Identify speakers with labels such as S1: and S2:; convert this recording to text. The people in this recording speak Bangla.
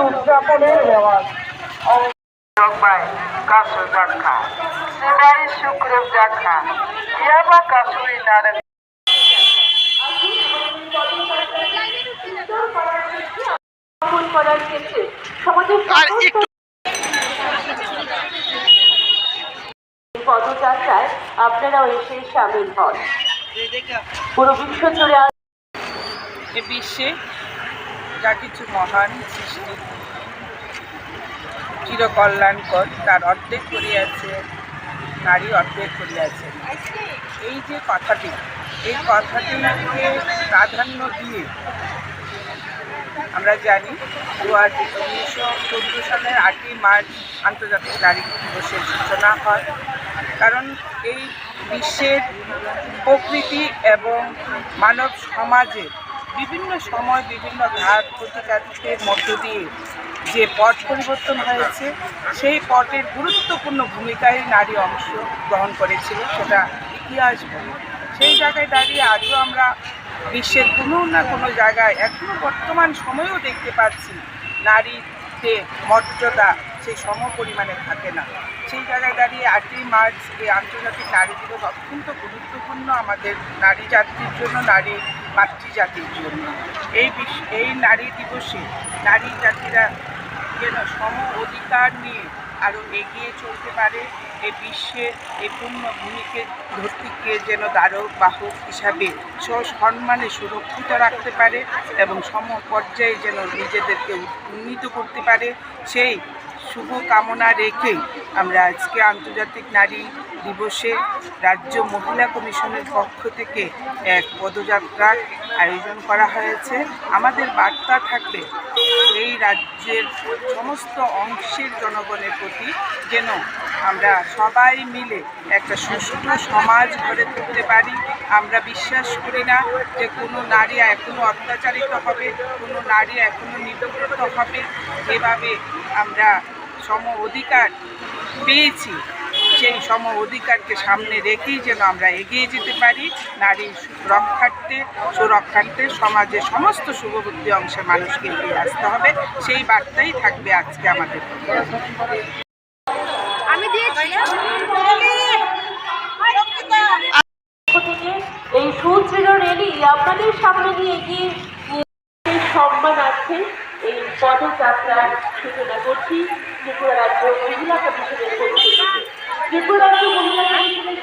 S1: উদযাপনের রেওয়াজ কাসু দেখা সিবাই শুক্র দেখা ইয়াবা কাসুই নারে করার ক্ষেত্রে সমাজের পদযাত্রায় আপনারাও এসে সামিল হন। পুরো বিশ্ব জুড়ে
S2: বিশ্বে যা কিছু মহান সৃষ্টি চিরকল্যাণকর তার অর্ধেক করিয়াছে নারী, অর্ধেক করিয়াছে। এই যে কথাটি, এই কথাটিকে প্রাধান্য দিয়ে আমরা জানি 1914 সালের 8ই মার্চ আন্তর্জাতিক নারী দিবসের সূচনা হয়। কারণ এই বিশ্বের প্রকৃতি এবং মানব সমাজে বিভিন্ন সময় বিভিন্ন ঘাত প্রতিঘাতের মধ্য দিয়ে যে পট পরিবর্তন হয়েছে, সেই পটের গুরুত্বপূর্ণ ভূমিকায় নারী অংশ গ্রহণ করেছিল, সেটা ইতিহাস বলে। সেই জায়গায় দাঁড়িয়ে আজও আমরা বিশ্বের কোনো না কোনো জায়গায় এখনও বর্তমান সময়েও দেখতে পাচ্ছি নারীতে মর্যাদা সেই সম পরিমাণে থাকে না। সেই জায়গায় দাঁড়িয়ে 8ই মার্চ এই আন্তর্জাতিক নারী দিবস অত্যন্ত গুরুত্বপূর্ণ আমাদের নারী জাতির জন্য, নারী মাতৃজাতির জন্য। এই নারী দিবসে নারী জাতিরা যেন সম অধিকার নিয়ে আরও এগিয়ে চলতে পারে, এই বিশ্বের এই পূর্ণভূমিকে ধরতিকে যেন দ্বারক বাহক হিসাবে সসম্মানে সুরক্ষিত রাখতে পারে এবং সম পর্যায়ে যেন নিজেদেরকে উন্নীত করতে পারে, সেই শুভ কামনা রেখে আমরা আজকে আন্তর্জাতিক নারী দিবসে রাজ্য মহিলা কমিশনের পক্ষ থেকে এক পদযাত্রার আয়োজন করা হয়েছে। আমাদের বার্তা থাকবে এই রাজ্যের সমস্ত অংশের জনগণের প্রতি, যেন আমরা সবাই মিলে একটা সুষ্ঠু সমাজ গড়ে তুলতে পারি। আমরা বিশ্বাস করি না যে কোনো নারী এখনও অত্যাচারিত হবে, কোনো নারী এখনও নিপীড়িত হবে। যেভাবে আমরা সম অধিকার পেয়েছি, সেই সম অধিকারকে সামনে রেখেই যেন আমরা এগিয়ে যেতে পারি। নারীর সুরক্ষার্থে সমাজের সমস্ত শুভবুদ্ধি অংশের মানুষকে এগিয়ে আসতে হবে, সেই বার্তাই থাকবে আজকে আমাদের।
S1: এই সুদৃঢ় রেলি আপনাদের সামনে নিয়ে এগিয়ে সম্মানার্থে এই পদযাত্রার সূচনা করছি ত্রিপুরা রাজ্য মহিলা কমিশনের পক্ষ থেকে। ত্রিপুরা রাজ্য মহিলা কমিশনের